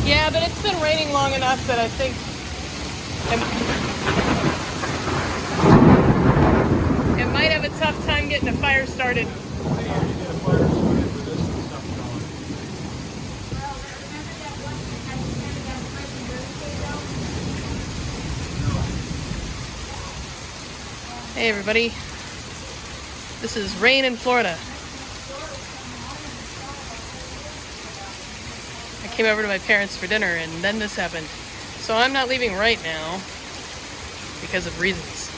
Yeah, but it's been raining long enough that I think it might have a tough time getting a fire started. Hey everybody, this is rain in Florida. I came over to my parents for dinner and then this happened. So I'm not leaving right now because of reasons.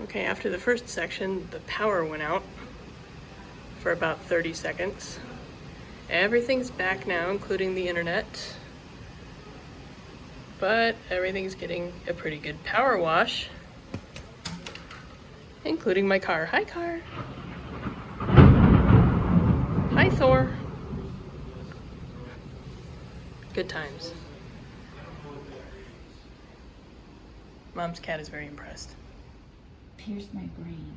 Okay, after the first section, the power went out for about 30 seconds. Everything's back now, including the internet. But everything's getting a pretty good power wash, including my car. Hi, car. Hi, Thor. Good times. Mom's cat is very impressed. Pierced my brain.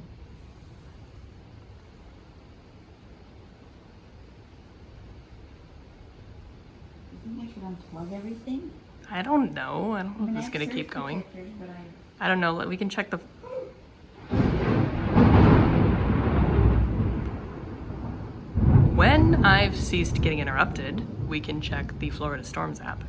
You think I should unplug everything? I don't know. I don't know if it's gonna keep going. I don't know. We can check the... When I've ceased getting interrupted, we can check the Florida Storms app.